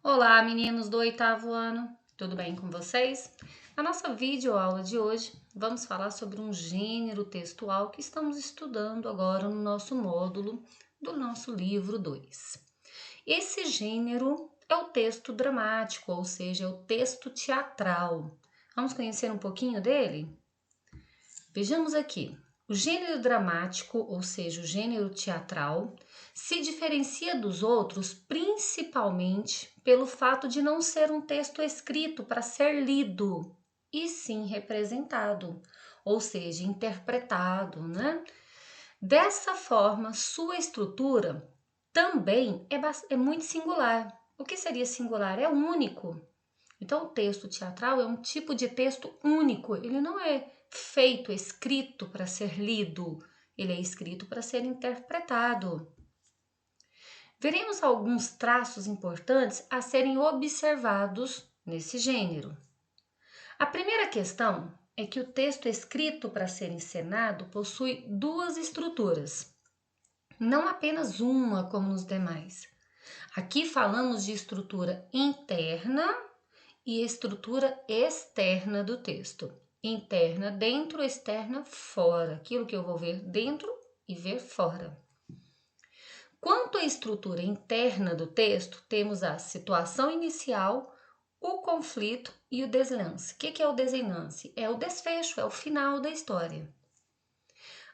Olá, meninos do oitavo ano, tudo bem com vocês? Na nossa videoaula de hoje, vamos falar sobre um gênero textual que estamos estudando agora no nosso módulo do nosso livro 2. Esse gênero é o texto dramático, ou seja, é o texto teatral. Vamos conhecer um pouquinho dele? Vejamos aqui. O gênero dramático, ou seja, o gênero teatral, se diferencia dos outros principalmente pelo fato de não ser um texto escrito para ser lido, e sim representado, ou seja, interpretado, né? Dessa forma, sua estrutura também é muito singular. O que seria singular? É único. Então, o texto teatral é um tipo de texto único, ele não é feito, escrito para ser lido, ele é escrito para ser interpretado. Veremos alguns traços importantes a serem observados nesse gênero. A primeira questão é que o texto escrito para ser encenado possui duas estruturas, não apenas uma como nos demais. Aqui falamos de estrutura interna e estrutura externa do texto. Interna dentro, externa fora. Aquilo que eu vou ver dentro e ver fora. Quanto à estrutura interna do texto, temos a situação inicial, o conflito e o desenlace. O que é o desenlace? É o desfecho, é o final da história.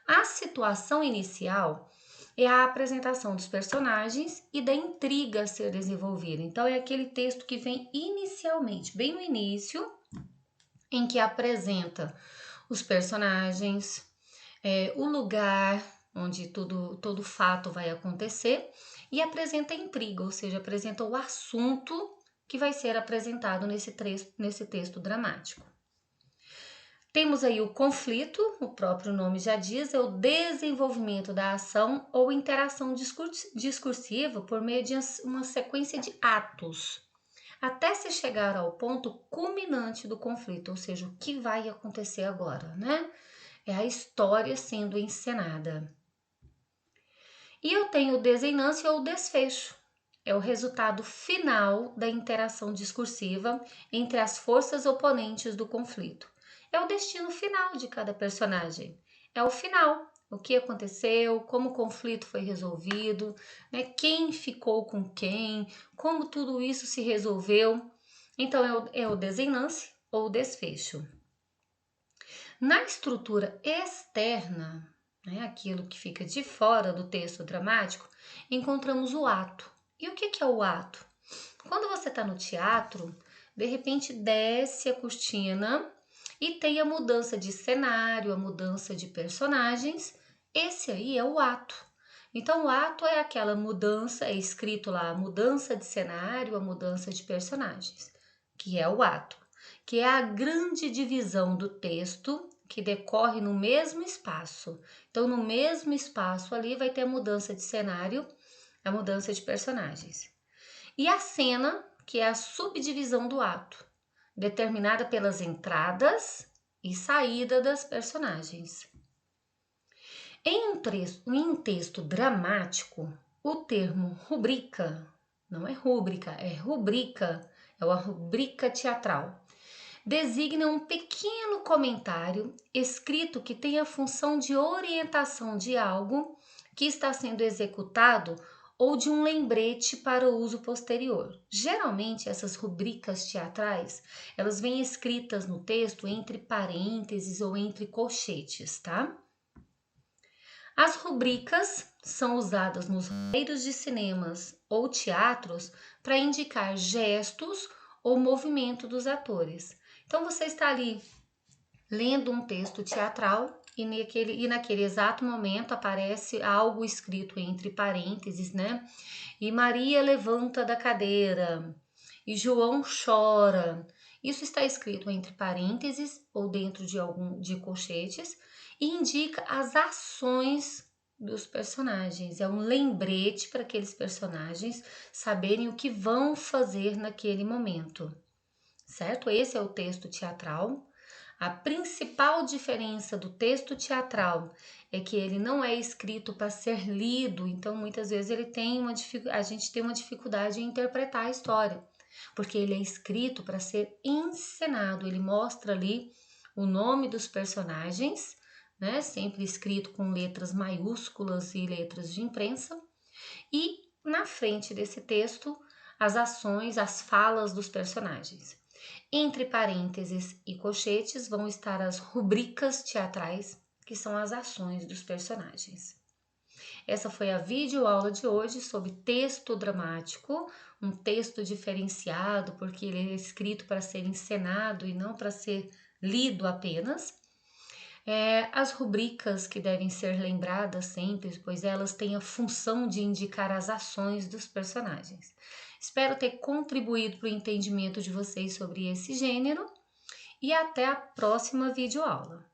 A situação inicial é a apresentação dos personagens e da intriga a ser desenvolvida. Então, é aquele texto que vem inicialmente, bem no início, em que apresenta os personagens, o lugar onde todo fato vai acontecer e apresenta a intriga, ou seja, apresenta o assunto que vai ser apresentado nesse texto dramático. Temos aí o conflito, o próprio nome já diz, é o desenvolvimento da ação ou interação discursiva por meio de uma sequência de atos, até se chegar ao ponto culminante do conflito, ou seja, o que vai acontecer agora, né? É a história sendo encenada. E eu tenho o desenlace ou o desfecho. É o resultado final da interação discursiva entre as forças oponentes do conflito. É o destino final de cada personagem. É o final. O que aconteceu, como o conflito foi resolvido, né? Quem ficou com quem, como tudo isso se resolveu. Então, é o desenlace ou o desfecho. Na estrutura externa, né, aquilo que fica de fora do texto dramático, encontramos o ato. E o que é o ato? Quando você está no teatro, de repente desce a cortina e tem a mudança de cenário, a mudança de personagens. Esse aí é o ato. Então, o ato é aquela mudança, é escrito lá, a mudança de cenário, a mudança de personagens, que é o ato, que é a grande divisão do texto que decorre no mesmo espaço. Então, no mesmo espaço ali vai ter a mudança de cenário, a mudança de personagens. E a cena, que é a subdivisão do ato, determinada pelas entradas e saída das personagens. Em um texto dramático, o termo rubrica, não é rúbrica, é rubrica, é uma rubrica teatral, designa um pequeno comentário escrito que tem a função de orientação de algo que está sendo executado ou de um lembrete para o uso posterior. Geralmente, essas rubricas teatrais, elas vêm escritas no texto entre parênteses ou entre colchetes, tá? As rubricas são usadas nos roteiros de cinemas ou teatros para indicar gestos ou movimento dos atores. Então, você está ali lendo um texto teatral e naquele exato momento aparece algo escrito entre parênteses, né? E Maria levanta da cadeira e João chora. Isso está escrito entre parênteses ou dentro de colchetes e indica as ações dos personagens. É um lembrete para aqueles personagens saberem o que vão fazer naquele momento, certo? Esse é o texto teatral. A principal diferença do texto teatral é que ele não é escrito para ser lido, então muitas vezes a gente tem uma dificuldade em interpretar a história. porque ele é escrito para ser encenado. Ele mostra ali o nome dos personagens, né? Sempre escrito com letras maiúsculas e letras de imprensa. E na frente desse texto, as ações, as falas dos personagens. Entre parênteses e colchetes vão estar as rubricas teatrais, que são as ações dos personagens. Essa foi a videoaula de hoje sobre texto dramático, um texto diferenciado, porque ele é escrito para ser encenado e não para ser lido apenas. As rubricas que devem ser lembradas sempre, pois elas têm a função de indicar as ações dos personagens. Espero ter contribuído para o entendimento de vocês sobre esse gênero e até a próxima videoaula.